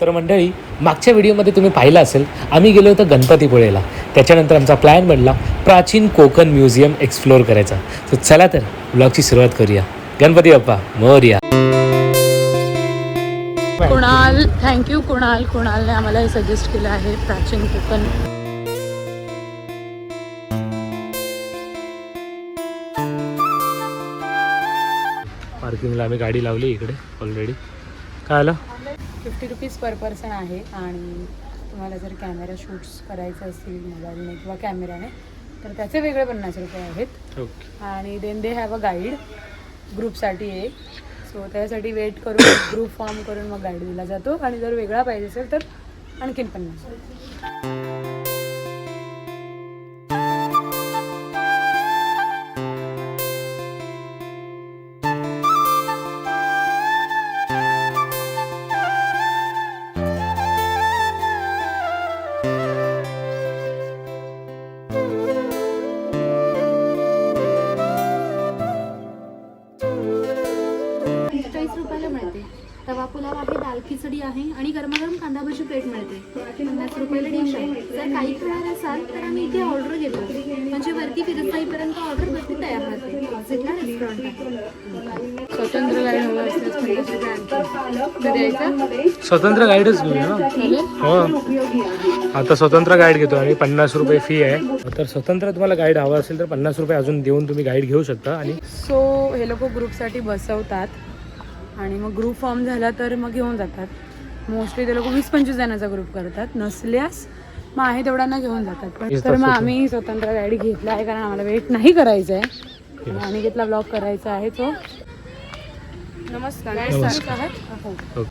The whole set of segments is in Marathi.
तर मंडळी, मागच्या व्हिडिओमध्ये तुम्ही पाहिलं असेल, आम्ही गेलो होतो गणपतीपुळेला. त्याच्यानंतर आमचा प्लॅन बनला प्राचीन कोकण म्युझियम एक्सप्लोअर करायचा. तर चला तर ब्लॉगची सुरुवात करूया. गणपती बाप्पा मोरया. कुणाल, थँक्यू कुणालने आम्हाला हे सजेस्ट केलं आहे प्राचीन कोकण. पार्किंगला आम्ही गाडी लावली इकडे ऑलरेडी. काय आलं? 50 रुपीज पर पर्सन आहे. आणि तुम्हाला जर कॅमेरा शूट्स करायचे असतील मोबाईलने किंवा कॅमेराने तर त्याचे वेगळे 50 रुपये आहेत. ओके. आणि then they have a guide ग्रुपसाठी एक. सो त्यासाठी वेट करून ग्रुप फॉर्म करून मग गाईड दिला जातो. आणि जर वेगळा पाहिजे असेल तर आणखीन 50. तवा पुलाव आहे, दाल खिचडी आहे आणि गरमागरम कांदा भजी प्लेट मिळते. 50 रुपयाला डिश आहे. जर काही खाणार असाल तर आम्ही इथे ऑर्डर घेतो, म्हणजे वरती फिरत जाईपर्यंत ऑर्डर वरती तयार राहते. ऑपोजिटला रेस्टॉरंट आहे. स्वतंत्र गाईड हवं असल्यास 50 रुपये आणखी द्यायचं. स्वतंत्र गाईडच घेऊया ना. हो, आता स्वतंत्र गाईड घेतो आणि 50 रुपये फी आहे. तर स्वतंत्र तुम्हाला गाईड हवा असेल तर 50 रुपये अजून देऊन तुम्ही गाईड घेऊ शकता. आणि सो हे लोक ग्रुपसाठी बसवतात आणि मग ग्रुप फॉर्म झाला तर मग घेऊन जातात. मोस्टली ते लोक 20-25 जणांचा ग्रुप करतात. नसल्यास मग आहे तेवढ्यांना घेऊन जातात. पण तर मग आम्ही स्वतंत्र गाडी घेतला आहे कारण आम्हाला वेट नाही करायचं आहे. आणि घेतला ब्लॉग करायचा आहे. तो नमस्कार.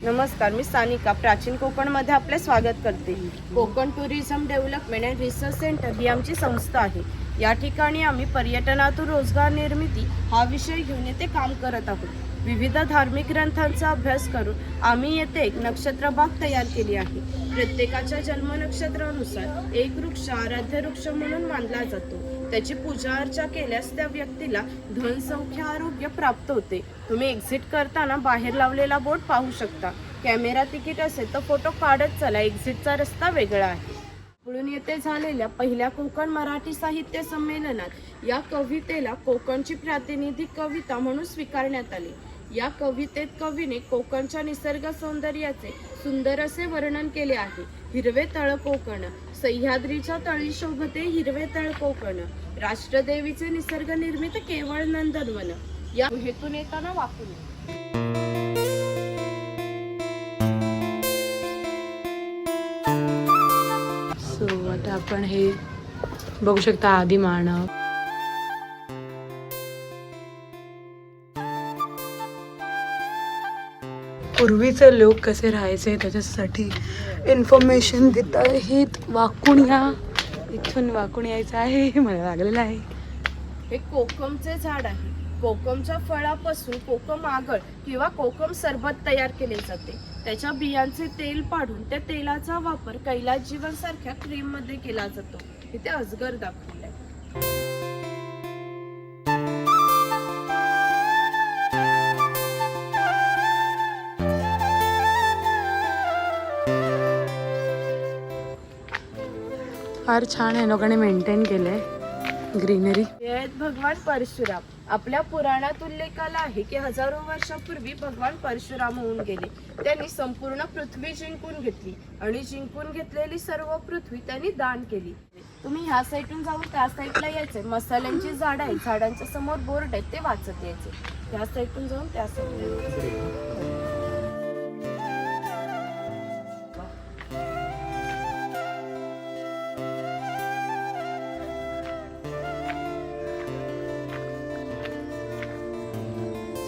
नमस्कार. मी सानिका प्राचीन कोकणमध्ये आपले स्वागत करते. Konkan tourism development and research centre ही आमची संस्था आहे. या ठिकाणी आम्ही पर्यटनातून रोजगार निर्मिती हा विषय घेऊन येथे काम करत आहोत. विविध धार्मिक ग्रंथांचा अभ्यास करून आम्ही येथे एक नक्षत्र बाग तयार केली आहे. प्रत्येकाच्या जन्म नक्षत्रानुसार एक वृक्ष आराध्य वृक्ष म्हणून मानला जातो. त्याची पूजा अर्चा केल्यास त्या व्यक्तीला धन सौख्य आरोग्य प्राप्त होते. तुम्ही एक्झिट करताना बाहेर लावलेला बोर्ड पाहू शकता. कॅमेरा तिकीट असेल तर फोटो काढत चला. एक्झिटचा रस्ता वेगळा आहे. पुढून येथे झालेल्या पहिल्या कोकण मराठी साहित्य संमेलनात या कवितेला कोकणची प्रातिनिधिक कविता म्हणून स्वीकारण्यात आली. या कवितेत कवीने कोकणच्या निसर्ग सौंदर्याचे सुंदर असे वर्णन केले आहे. हिरवे तळ कोकण, सह्याद्रीच्या तळी शोभते हिरवे तळ कोकण, राष्ट्रदेवीचे निसर्ग निर्मित केवळ नंदनवन. या हेतून येताना वाकून सो आता आपण हे बघू शकता आदिमानव. पूर्वीचे लोक कसे राहायचे त्याच्यासाठी इन्फॉर्मेशन देत आहेत. वाकून या, इथून वाकून यायचं आहे. मला लागलेलं आहे. हे कोकमचे झाड आहे. कोकमच्या फळापासून कोकम आगळ किंवा कोकम सरबत तयार केले जाते. त्याच्या बियांचे तेल पाडून त्या तेलाचा वापर कैलास जीवन सारख्या क्रीम मध्ये केला जातो. इथे अजगर दाखवलाय. फार छान आहे. लोकांनी मेंटेन केलंय ग्रीनरी. हे आहेत भगवान परशुराम. आपल्या पुराणात उल्लेख आला आहे की हजारो वर्षापूर्वी भगवान परशुराम होऊन गेले. त्यांनी संपूर्ण पृथ्वी जिंकून घेतली आणि जिंकून घेतलेली सर्व पृथ्वी त्यांनी दान केली. तुम्ही ह्या साईडून जाऊन त्या साईडला यायचे. मसाल्यांची झाडं आहेत, झाडांच्या समोर बोर्ड आहेत, ते वाचत यायचे. ह्या साईडून जाऊन त्या साईडला.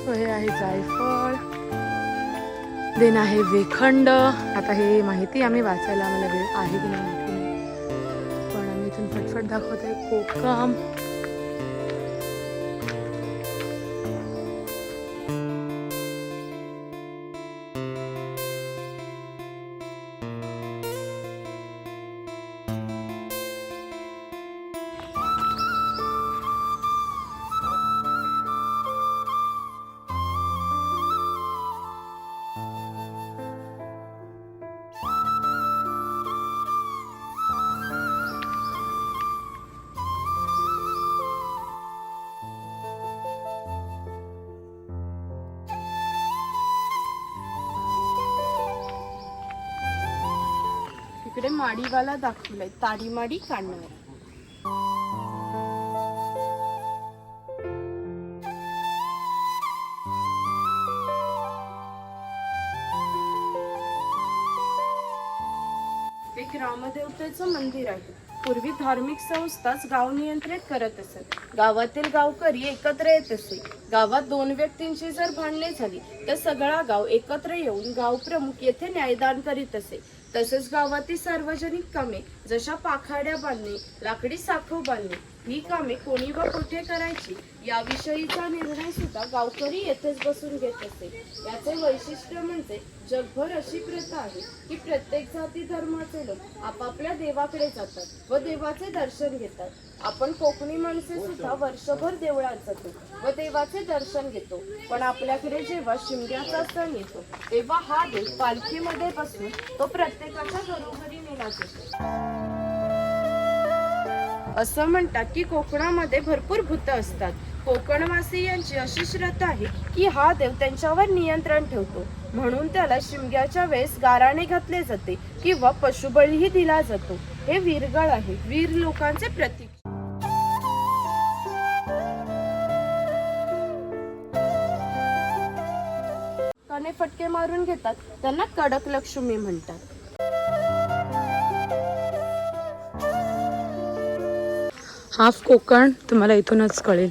हे आहे जायफळ. देन आहे वेखंड. आता हे माहिती आम्ही वाचायला आम्हाला वेळ आहे की नाही माहिती नाही, पण आम्ही इथून फटफट दाखवत आहे. कोकम, इकडे माडीवाला दाखवलाय, ताडी माडी काढणार. हे ग्रामदेवतेचं मंदिर आहे. पूर्वी धार्मिक संस्थाच गाव नियंत्रित करत असत. गावातील गावकरी एकत्र येत असे. गावात 2 व्यक्तींची जर भांडणे झाली तर सगळा गाव एकत्र येऊन गावप्रमुख येथे न्यायदान करीत असे. तसेच गावातील सार्वजनिक कामे जशा पाखाड्या बांधणे, लाकडी साखव बांधणे ही कामे कोणी व कुठे करायची याविषयीचा निर्णय सुद्धा गावकरी येथेच बसून घेत असे. याचे वैशिष्ट्य म्हणजे जगभर अशी प्रथा आहे की प्रत्येक जाती धर्माचे लोक आपापल्या देवाकडे जातात व देवाचे दर्शन घेतात. आपण कोकणी माणसे सुद्धा वर्षभर देवळात जातो व देवाचे दर्शन घेतो. पण आपल्याकडे जेव्हा शिमग्याचा सण येतो तेव्हा हा देव पालखीमध्ये बसून तो प्रत्येकाच्या घरोघरी नेला जातो. असं म्हणतात की कोकणामध्ये भरपूर भूत असतात. कोकणवासियांची अशी श्रद्धा आहे की हा देव त्यांच्यावर नियंत्रण ठेवतो, म्हणून त्याला शिमग्याच्या वेळेस गाराणे घातले जाते किंवा पशुबळीही दिला जातो. हे वीरगळ आहे, वीर लोकांचे प्रतीक. काने फटके मारून घेतात त्यांना कडक लक्ष्मी म्हणतात. हाफ कोकण तुम्हाला इथूनच कळेल.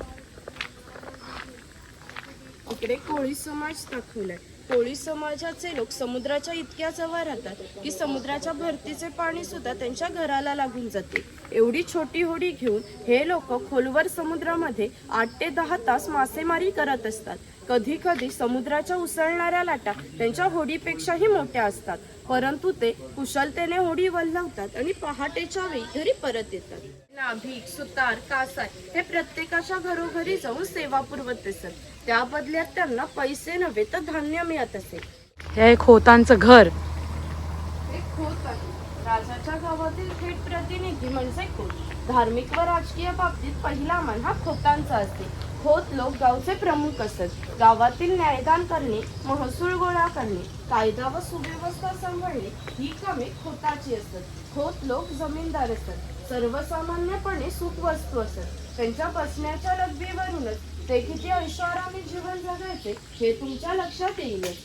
इकडे कोळी समाज दाखवलाय. कोळी समाजाचे लोक समुद्राच्या इतक्या जवळ राहतात की समुद्राच्या भरतीचे पाणी सुद्धा त्यांच्या घराला लागून जाते. एवढी छोटी होडी घेऊन हे लोक खोलवर समुद्रामध्ये 8 ते 10 तास मासेमारी करत असतात. कधी कधी समुद्राच्या उसळणाऱ्या लाटा त्यांच्या होडीपेक्षाही मोठ्या असतात, परंतु ते कुशलतेने होडी वल्हवतात आणि पहाटेच्या वेळी घरी परत येतात. नाभिक, सुतार, कासार हे प्रत्येकाच्या घरोघरी जाऊन सेवा पुरवत असत. त्या बदल्यात त्यांना पैसे नव्हे तर धान्य मिळत असे. हे एक खोतांचं घर. हे खोत आहे. राजाच्या गावातील थेट प्रतिनिधी म्हणजे खोत. धार्मिक व राजकीय बाबतीत पहिला मान हा खोतांचा असते. खोत लोक गावचे प्रमुख असत. गावातील न्यायदान करणे, महसूल गोळा करणे, कायदा व सुव्यवस्था सांभाळणे ही कामे खोताची असत. खोत लोक जमीनदार असतात. सर्वसामान्यपणे सुखवस्तू असत. त्यांच्या बसण्याच्या लग्बीवरूनच ते किती ऐषारामी जीवन जगायचे हे तुमच्या लक्षात येईलच.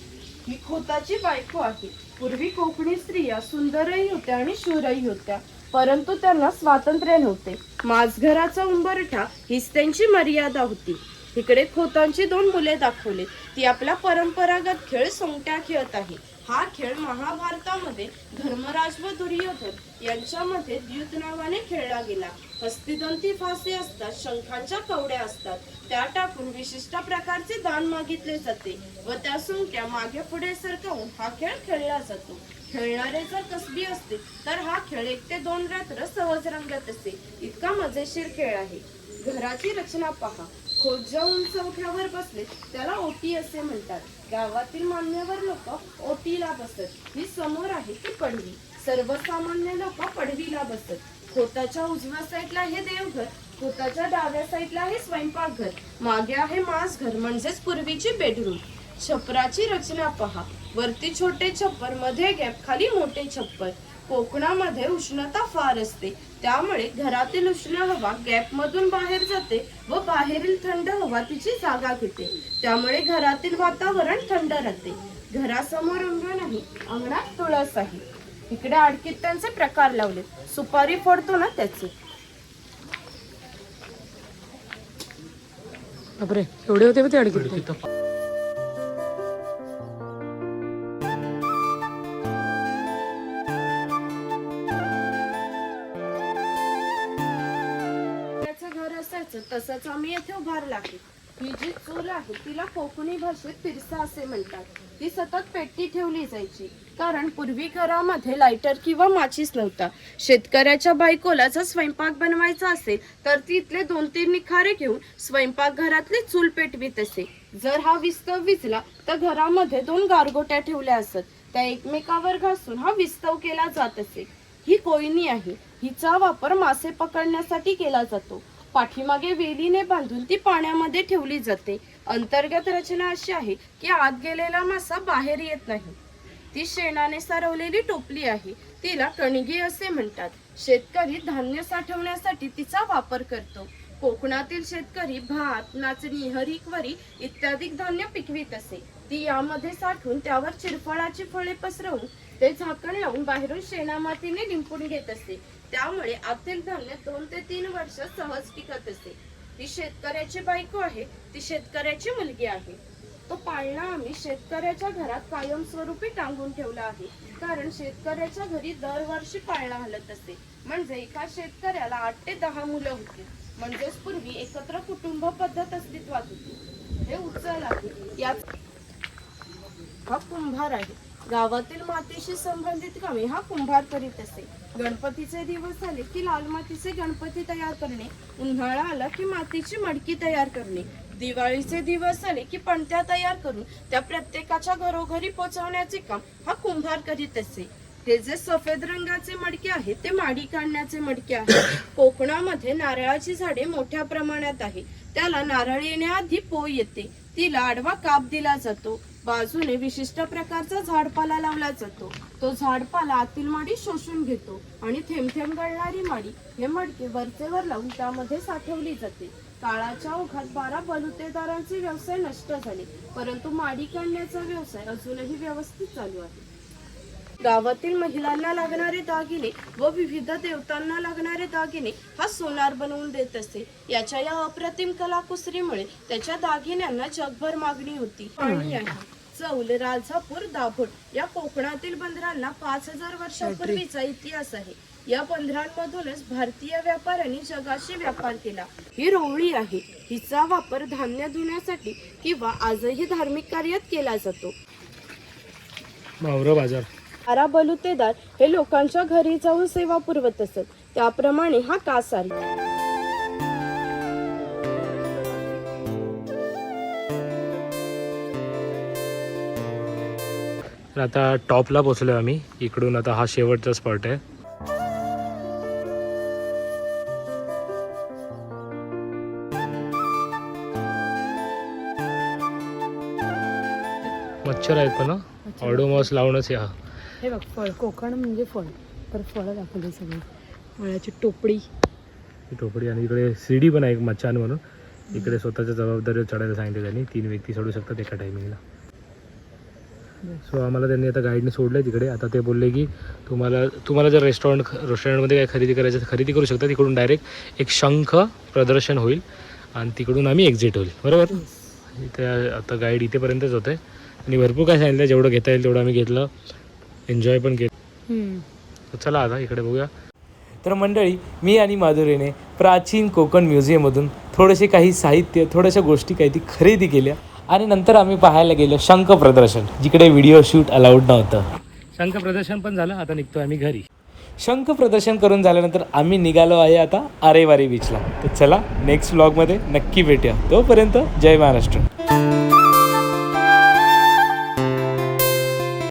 ही खोताची बायको आहे. पूर्वी कोकणी स्त्रिया सुंदरही होत्या आणि शूरही होत्या, परंतु त्यांना स्वातंत्र्य नव्हते. माझघराचा उंबरठा हीच त्यांची मर्यादा होती. इकडे खोतांची 2 मुले दाखवली. ती आपला परंपरागत खेळ सोंगट्या खेळत आहे. हा खेळ महाभारतामध्ये धर्मराज व दुर्योधन यांच्यामध्ये द्यूत नावाने खेळला गेला. हस्तिदंती फासे असतात, शंखांच्या कवड्या असतात. त्या टाकून विशिष्ट प्रकारचे दान मागितले जाते व त्या सोंगट्या मागे पुढे सरकवून हा खेळ खेळला जातो. खेळणारे जर कसबी असते तर हा खेळ 1 ते 2 रात्र सहज रंगत असे. इतका मजेशीर खेळ आहे. घराची रचना पहा. खोत ज्या उंच चौथ्यावर बसले त्याला ओटी असे म्हणतात. गावातील मान्यवर लोक ओटीला बसत. ही समोर आहे ती पडवी. सर्वसामान्य लोक पडवीला बसत. खोताच्या उजव्या साईडला हे देवघर, खोताच्या डाव्या साईडला हे स्वयंपाकघर, मागे आहे मासघर म्हणजेच पूर्वीची बेडरूम. छपराची रचना पहा. वरती छोटे छप्पर, मध्ये गॅप, खाली मोठे छप्पर. कोकणामध्ये उष्णता फार असते, त्यामुळे घरातील उष्ण हवा गॅप मधून बाहेर जाते व बाहेरील थंड हवा तिची जागा घेते. त्यामुळे घरातील वातावरण थंड राहते. घरासमोर अंगण आहे, अंगणात तुळस आहे. इकडे आडकित्त्यांचे प्रकार लावले. सुपारी फोडतो ना त्याचे. बापरे, एवढे होते ते अडकित्ते. तसंच आम्ही येथे उभारला आहे. ही जी चूल आहे तिला कोकणी भाषेत पिरसा असे म्हणतात. ती सतत पेटी ठेवली जायची, कारण पूर्वी घरामध्ये लायटर किंवा माचीस नव्हता. शेतकऱ्याच्या बायकोला जर स्वयंपाक बनवायचा असेल तर ती इथले 2-3 निखारे घेऊन स्वयंपाकघरातली चूल पेटवीत असे. जर हा विस्तव विझला तर घरामध्ये 2 गारगोट्या ठेवल्या असत. त्या एकमेकावर घासून हा विस्तव केला जात असे. ही कोयनी आहे. हिचा वापर मासे पकडण्यासाठी केला जातो. पाठीमागे वेलीने बांधून ती पाण्यामध्ये ठेवली जाते. अंतर्गत रचना अशी आहे की आत गेलेला मासा बाहेर येत नाही. ती शेणाने सारवलेली टोपली आहे. तिला कणगी असे म्हणतात. शेतकरी धान्य साठवण्यासाठी तिचा वापर करतो. कोकणातील शेतकरी भात, नाचणी, हरिकवरी इत्यादी धान्य पिकवीत असे. ती यामध्ये साठवून त्यावर चिरफळाची फळे पसरवून ते झाकण लावून बाहेरून शेणामातीने लिंपून घेत असे. त्यामुळे आतील धान्य 2 ते 3 वर्ष सहज टिकत असे. ती शेतकऱ्याची बायको आहे. ती शेतकऱ्याची मुलगी आहे. तो पाळणा आम्ही शेतकऱ्याच्या घरात कायमस्वरूपी टांगून ठेवला आहे. कारण शेतकऱ्याच्या घरी दरवर्षी पाळणा हलत असे. म्हणजे एका शेतकऱ्याला 8 ते 10 मुलं होती. म्हणजेच पूर्वी एकत्र कुटुंब पद्धत अस्तित्वात होती. हे उचल आहे. यात हा कुंभार आहे. गावातील मातीशी संबंधित कामे हा कुंभार करीत असे. गणपतीचे दिवस आले की लाल मातीचे गणपती तयार करणे, उन्हाळा आला की मातीची मडकी तयार करणे, दिवाळीचे दिवस आले की पणत्या तयार करून त्या प्रत्येकाच्या घरोघरी पोहोचवण्याचे काम हा कुंभार करीत असे. हे जे सफेद रंगाचे मडके आहेत ते माडी काढण्याचे मडके आहेत. कोकणामध्ये नारळाची झाडे मोठ्या प्रमाणात आहे. त्याला नारळ येण्याआधी पोय येते. तिला आडवा काप दिला जातो. बाजूने विशिष्ट प्रकारचा झाडपाला लावला जातो. तो झाडपाला आतील माडी शोषून घेतो आणि थेंब थेंब गळणारी माडी हे मडके वरचेवर लावून त्यामध्ये साठवली जाते. काळाच्या ओघात 12 बलुतेदारांचे व्यवसाय नष्ट झाले, परंतु माडी काढण्याचा व्यवसाय अजूनही व्यवस्थित चालू आहे. गावातील महिलांना लागणारे दागिने व विविध देवतांना लागणारे दागिने हा सोनार बनवून देत असे. याच्या या अप्रतिम कलाकुसरीमुळे त्याच्या दागिन्यांना जगभर मागणी होती. पाणी आहे. चौल, राजापूर, दाभोळ या कोकणातील बंदरांना 5000 वर्षापूर्वीचा इतिहास आहे. या बंदरांमधूनच भारतीय व्यापाऱ्यांनी जगाशी व्यापार केला. ही रोवळी आहे. हिचा वापर धान्य धुण्यासाठी किंवा आजही धार्मिक कार्यात केला जातो. मावरा बाजार 12 बलुतेदार हे लोकांच्या घरी जाऊन सेवा पुरवत असत. त्याप्रमाणे हा कासारी. तर आता टॉपला पोचलो आम्ही. इकडून आता हा शेवटचा स्पॉट आहे. मच्छर आहेत पण ऑडोमॉस लावूनच या. हे बघ फळ, कोकण म्हणजे फळ. तर फळं दाखवली सगळी. फळाची टोपडी, ही टोपडी आणि इकडे सीडी पण आहे एक मचान म्हणून. इकडे स्वतःच्या जबाबदारीवर चढायला सांगितलं त्यांनी. 3 व्यक्ती चढू शकतात एका टायमिंगला. सो आम्हाला त्यांनी आता गाईडने सोडलं तिकडे. आता ते बोलले की तुम्हाला जर रेस्टॉरंटमध्ये काय खरेदी करायचं तर खरेदी करू शकता. तिकडून डायरेक्ट एक शंख प्रदर्शन होईल आणि तिकडून आम्ही एक्झिट होईल. बरोबर. इथे आता गाईड इथेपर्यंतच होतं आहे आणि भरपूर काय सांगितलं. जेवढं घेता येईल तेवढं आम्ही घेतलं. एन्जॉय पण केलं. तर चला आता इकडे बघूया. तर मंडळी, मी आणि माधुरीने प्राचीन कोकण म्युझियममधून थोडेसे काही साहित्य, थोड्याशा गोष्टी काही ती खरेदी केल्या आणि नंतर आम्ही पाहायला गेलो शंख प्रदर्शन, जिकडे व्हिडिओ शूट अलाउड नव्हतं. शंख प्रदर्शन पण झालं. आता निघतो आम्ही घरी. शंख प्रदर्शन करून झाल्यानंतर आम्ही निघालो आहे आता आरेवारी बीचला. तर चला नेक्स्ट व्लॉगमध्ये नक्की भेटूया. तोपर्यंत जय महाराष्ट्र.